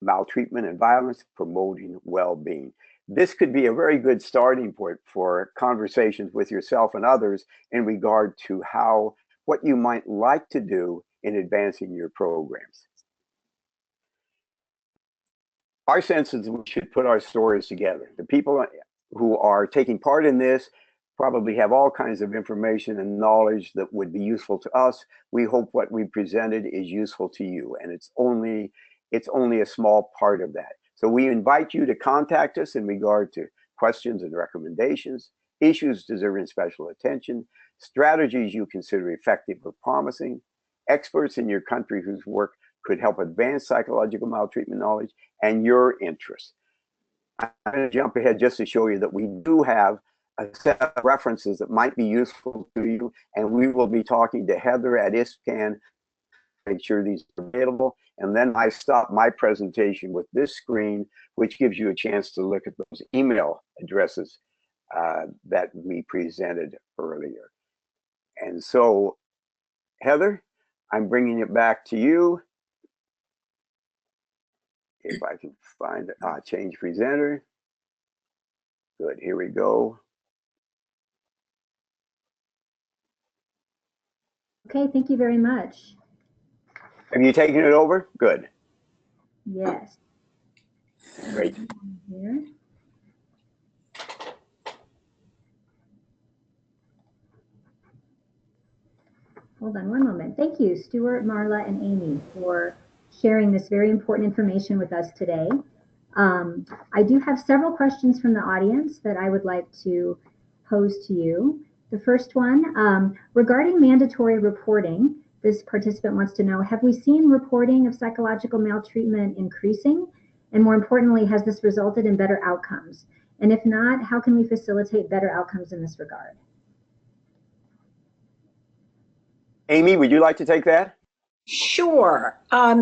maltreatment and violence, promoting well-being. This could be a very good starting point for conversations with yourself and others in regard to what you might like to do in advancing your programs. Our sense is we should put our stories together. The people who are taking part in this probably have all kinds of information and knowledge that would be useful to us. We hope what we presented is useful to you, and it's only a small part of that. So we invite you to contact us in regard to questions and recommendations, issues deserving special attention, strategies you consider effective or promising, experts in your country whose work could help advance psychological maltreatment knowledge, and your interests. I'm going to jump ahead just to show you that we do have a set of references that might be useful to you, and we will be talking to Heather at ISPCAN to make sure these are available. And then I stop my presentation with this screen, which gives you a chance to look at those email addresses that we presented earlier. And so, Heather, I'm bringing it back to you. If I can find change presenter. Good, here we go. Okay, thank you very much. Have you taken it over? Good. Yes. Great. Here. Hold on one moment. Thank you, Stuart, Marla, and Amy, for sharing this very important information with us today. I do have several questions from the audience that I would like to pose to you. The first one, regarding mandatory reporting, this participant wants to know, have we seen reporting of psychological maltreatment increasing? And more importantly, has this resulted in better outcomes? And if not, how can we facilitate better outcomes in this regard? Amy, would you like to take that? Sure.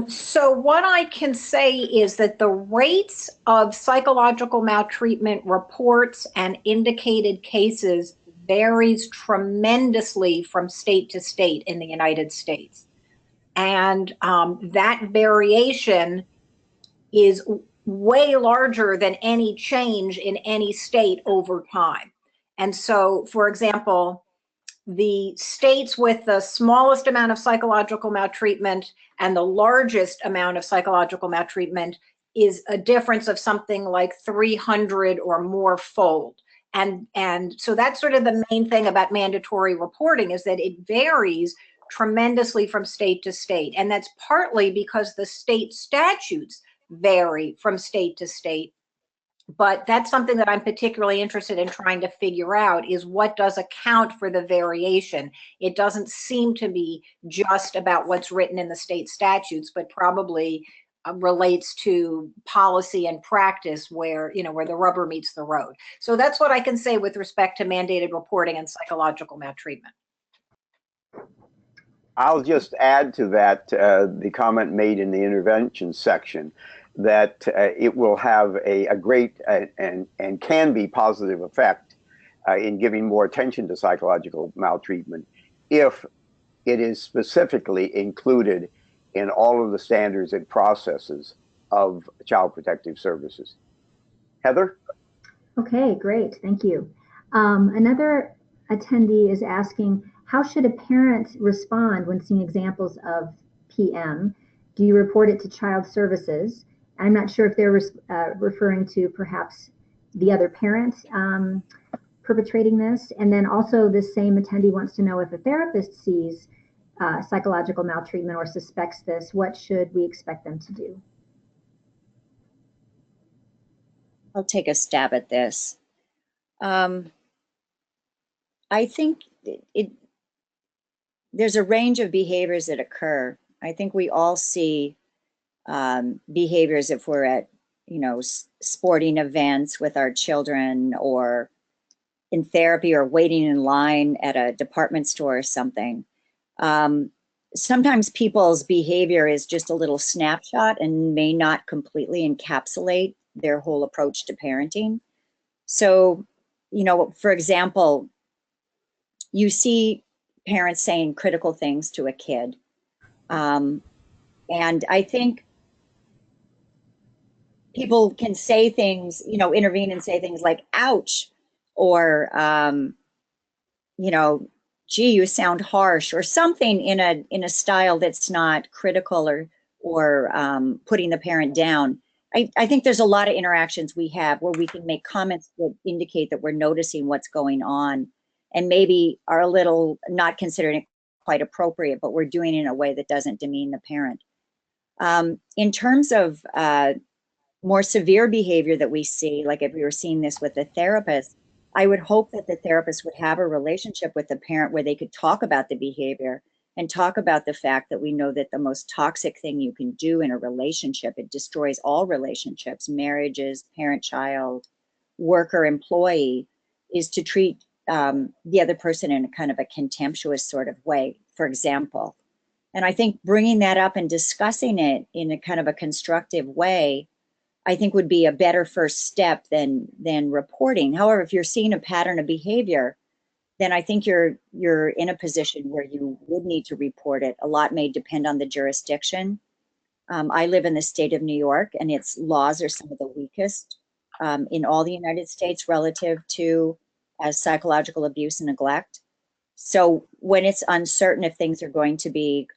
So what I can say is that the rates of psychological maltreatment reports and indicated cases varies tremendously from state to state in the United States. And that variation is way larger than any change in any state over time. And so, for example, the states with the smallest amount of psychological maltreatment and the largest amount of psychological maltreatment is a difference of something like 300 or more fold. And so that's sort of the main thing about mandatory reporting, is that it varies tremendously from state to state. And that's partly because the state statutes vary from state to state. But that's something that I'm particularly interested in trying to figure out, is what does account for the variation. It doesn't seem to be just about what's written in the state statutes, but probably relates to policy and practice where, where the rubber meets the road. So that's what I can say with respect to mandated reporting and psychological maltreatment. I'll just add to that the comment made in the intervention section that it will have a great and can be positive effect in giving more attention to psychological maltreatment if it is specifically included in all of the standards and processes of Child Protective Services. Heather? Okay, great. Thank you. Another attendee is asking, how should a parent respond when seeing examples of PM? Do you report it to Child Services? I'm not sure if they're referring to perhaps the other parent perpetrating this. And then also this same attendee wants to know, if a therapist sees psychological maltreatment or suspects this, what should we expect them to do? I'll take a stab at this. I think there's a range of behaviors that occur. I think we all see behaviors if we're at, sporting events with our children, or in therapy, or waiting in line at a department store or something. Sometimes people's behavior is just a little snapshot and may not completely encapsulate their whole approach to parenting. So, for example, you see parents saying critical things to a kid. And I think people can say things, intervene and say things like, ouch, or, gee, you sound harsh, or something in a style that's not critical or putting the parent down. I think there's a lot of interactions we have where we can make comments that indicate that we're noticing what's going on, and maybe are a little not considering it quite appropriate, but we're doing it in a way that doesn't demean the parent. In terms of more severe behavior that we see, like if we were seeing this with a therapist, I would hope that the therapist would have a relationship with the parent where they could talk about the behavior and talk about the fact that we know that the most toxic thing you can do in a relationship, it destroys all relationships, marriages, parent-child, worker-employee, is to treat the other person in a kind of a contemptuous sort of way, for example. And I think bringing that up and discussing it in a kind of a constructive way, I think would be a better first step than reporting. However, if you're seeing a pattern of behavior, then I think you're in a position where you would need to report it. A lot may depend on the jurisdiction. I live in the state of New York, and its laws are some of the weakest in all the United States relative to psychological abuse and neglect. So when it's uncertain if things are going to be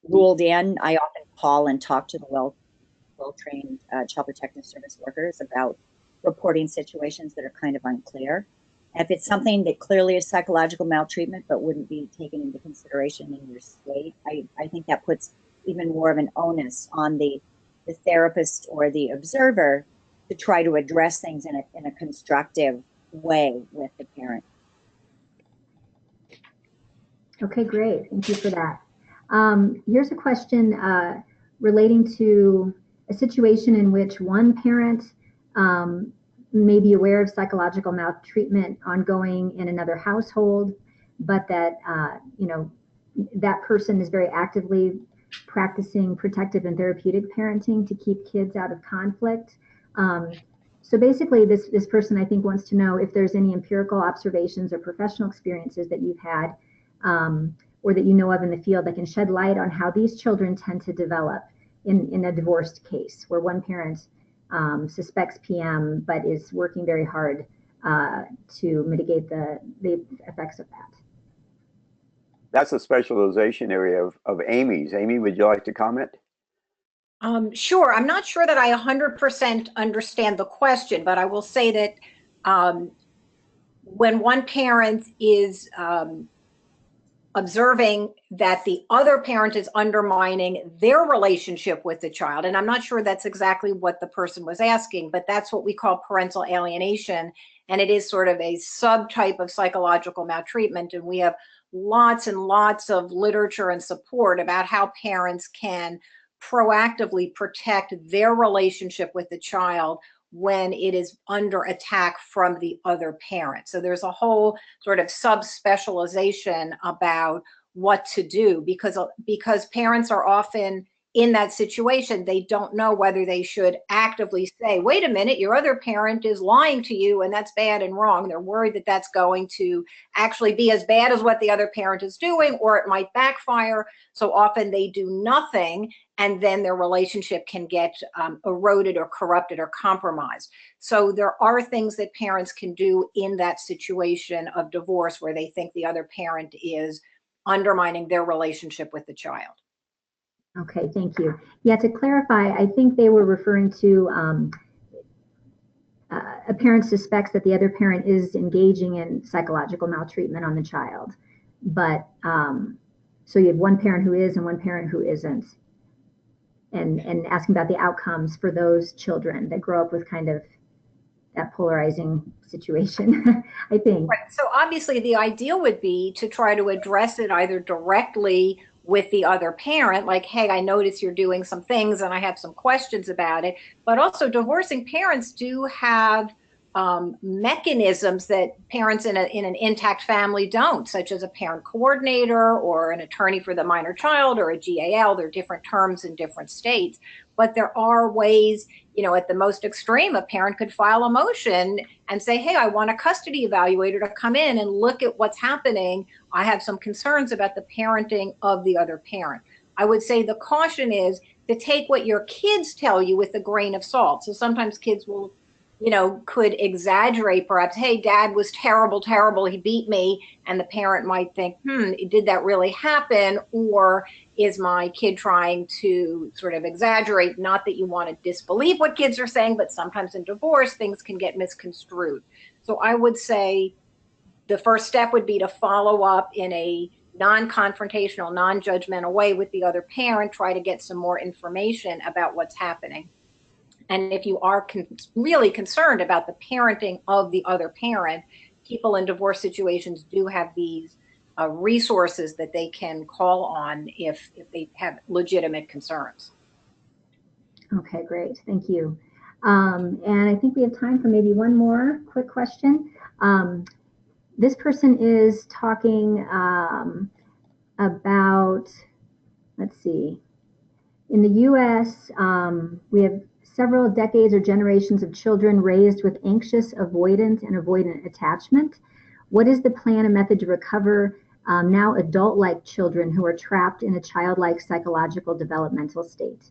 ruled in, I often call and talk to the well-trained Child Protective Service workers about reporting situations that are kind of unclear. If it's something that clearly is psychological maltreatment but wouldn't be taken into consideration in your state, I think that puts even more of an onus on the therapist or the observer to try to address things in a constructive way with the parent. Okay, great. Thank you for that. Here's a question relating to a situation in which one parent may be aware of psychological maltreatment ongoing in another household, but that that person is very actively practicing protective and therapeutic parenting to keep kids out of conflict. So basically, this person, I think, wants to know if there's any empirical observations or professional experiences that you've had or that you know of in the field that can shed light on how these children tend to develop in a divorced case where one parent suspects PM but is working very hard to mitigate the effects of that. That's a specialization area of Amy's. Amy, would you like to comment? Sure. I'm not sure that I 100% understand the question, but I will say that when one parent is observing that the other parent is undermining their relationship with the child. And I'm not sure that's exactly what the person was asking, but that's what we call parental alienation. And it is sort of a subtype of psychological maltreatment. And we have lots and lots of literature and support about how parents can proactively protect their relationship with the child when it is under attack from the other parent. So there's a whole sort of subspecialization about what to do, because parents are often in that situation. They don't know whether they should actively say, wait a minute, your other parent is lying to you and that's bad and wrong. They're worried that that's going to actually be as bad as what the other parent is doing, or it might backfire. So often they do nothing, and then their relationship can get eroded or corrupted or compromised. So there are things that parents can do in that situation of divorce where they think the other parent is undermining their relationship with the child. Okay, thank you. Yeah, to clarify, I think they were referring to a parent suspects that the other parent is engaging in psychological maltreatment on the child. But so you have one parent who is and one parent who isn't. And asking about the outcomes for those children that grow up with kind of that polarizing situation, I think. Right. So obviously the ideal would be to try to address it either directly with the other parent, like, hey, I notice you're doing some things and I have some questions about it. But also divorcing parents do have mechanisms that parents in an intact family don't, such as a parent coordinator or an attorney for the minor child or a GAL. There are different terms in different states, but there are ways, at the most extreme, a parent could file a motion and say, hey, I want a custody evaluator to come in and look at what's happening. I have some concerns about the parenting of the other parent. I would say the caution is to take what your kids tell you with a grain of salt. So sometimes kids will, could exaggerate, perhaps, hey, dad was terrible, he beat me. And the parent might think, did that really happen? Or is my kid trying to sort of exaggerate? Not that you want to disbelieve what kids are saying, but sometimes in divorce, things can get misconstrued. So I would say the first step would be to follow up in a non-confrontational, non-judgmental way with the other parent, try to get some more information about what's happening. And if you are really concerned about the parenting of the other parent, people in divorce situations do have these resources that they can call on if they have legitimate concerns. Okay, great. Thank you. And I think we have time for maybe one more quick question. This person is talking about, let's see, in the U.S., we have several decades or generations of children raised with anxious, avoidant, and avoidant attachment. What is the plan and method to recover now adult-like children who are trapped in a childlike psychological developmental state?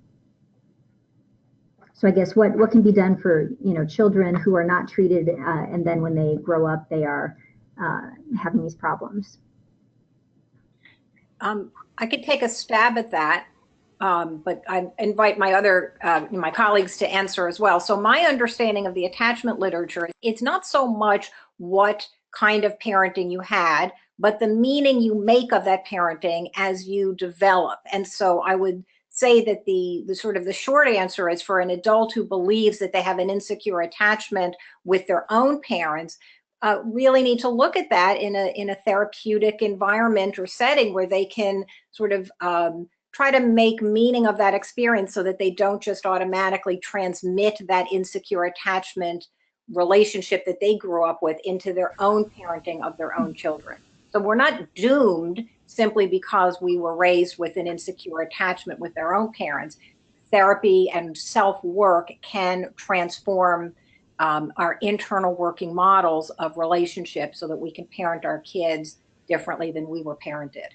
So I guess what can be done for children who are not treated and then when they grow up they are having these problems? I could take a stab at that. But I invite my colleagues to answer as well. So my understanding of the attachment literature, it's not so much what kind of parenting you had, but the meaning you make of that parenting as you develop. And so I would say that the sort of the short answer is, for an adult who believes that they have an insecure attachment with their own parents, really need to look at that in a therapeutic environment or setting where they can sort of try to make meaning of that experience so that they don't just automatically transmit that insecure attachment relationship that they grew up with into their own parenting of their own children. So we're not doomed simply because we were raised with an insecure attachment with their own parents. Therapy and self-work can transform our internal working models of relationships so that we can parent our kids differently than we were parented.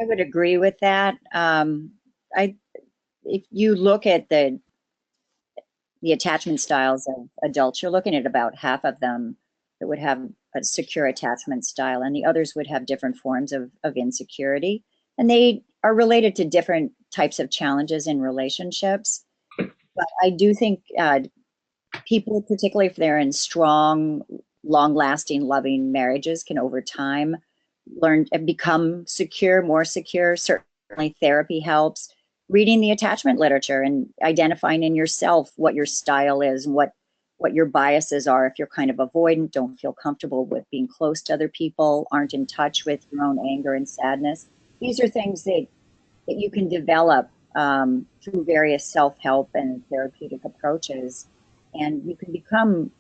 I would agree with that. If you look at the attachment styles of adults, you're looking at about half of them that would have a secure attachment style, and the others would have different forms of insecurity. And they are related to different types of challenges in relationships. But I do think people, particularly if they're in strong, long-lasting, loving marriages, can over time learn and become secure, more secure. Certainly therapy helps. Reading the attachment literature and identifying in yourself what your style is and what your biases are. If you're kind of avoidant, don't feel comfortable with being close to other people, aren't in touch with your own anger and sadness. These are things that you can develop through various self-help and therapeutic approaches. And you can become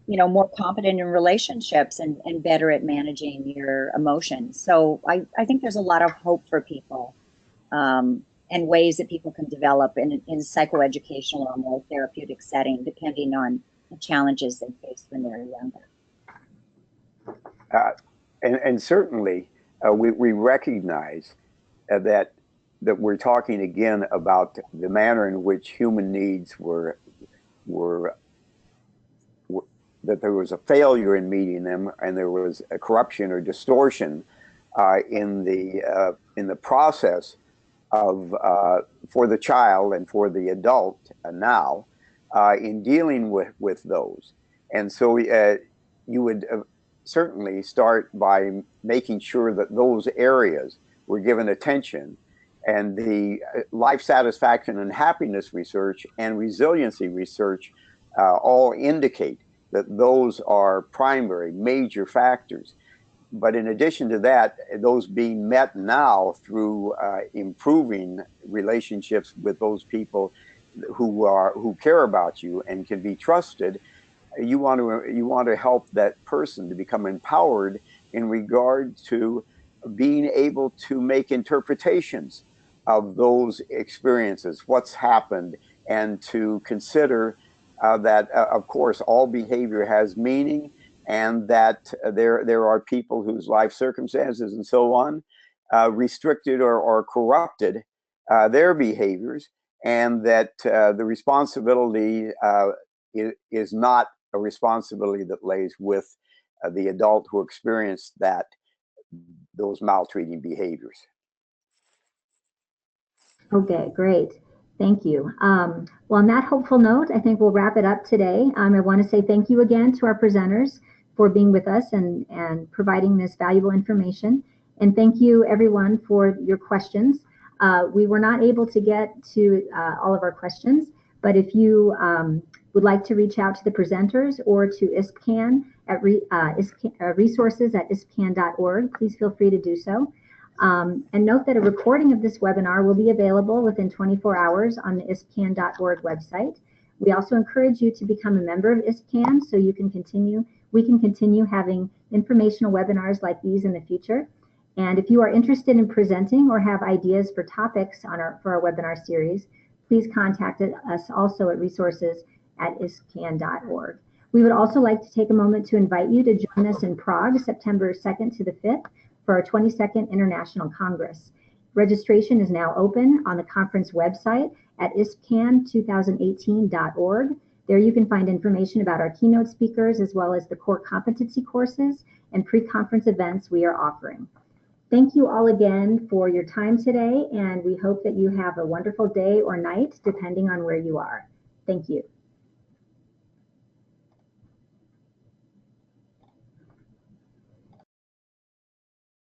more competent in relationships and better at managing your emotions. So I think there's a lot of hope for people and ways that people can develop in psychoeducational or more therapeutic setting, depending on the challenges they face when they're younger. And certainly we recognize that we're talking again about the manner in which human needs were that there was a failure in meeting them, and there was a corruption or distortion in the process of for the child and for the adult now in dealing with those. And so you would certainly start by making sure that those areas were given attention, and the life satisfaction and happiness research and resiliency research all indicate that those are primary major factors. But in addition to that, those being met now through improving relationships with those people who care about you and can be trusted, you want to help that person to become empowered in regard to being able to make interpretations of those experiences, what's happened, and to consider that, of course, all behavior has meaning, and that there are people whose life circumstances and so on restricted or corrupted their behaviors, and that the responsibility is not a responsibility that lays with the adult who experienced those maltreating behaviors. Okay, great. Thank you. Well, on that hopeful note, I think we'll wrap it up today. I want to say thank you again to our presenters for being with us and providing this valuable information. And thank you, everyone, for your questions. We were not able to get to all of our questions, but if you would like to reach out to the presenters or to ISPCAN at resources@ispcan.org, please feel free to do so. And note that a recording of this webinar will be available within 24 hours on the ispcan.org website. We also encourage you to become a member of ISPCAN so we can continue having informational webinars like these in the future. And if you are interested in presenting or have ideas for topics for our webinar series, please contact us also at resources@ispcan.org. We would also like to take a moment to invite you to join us in Prague, September 2nd to the 5th, for our 22nd International Congress. Registration is now open on the conference website at ispcan2018.org. There you can find information about our keynote speakers, as well as the core competency courses and pre-conference events we are offering. Thank you all again for your time today, and we hope that you have a wonderful day or night, depending on where you are. Thank you.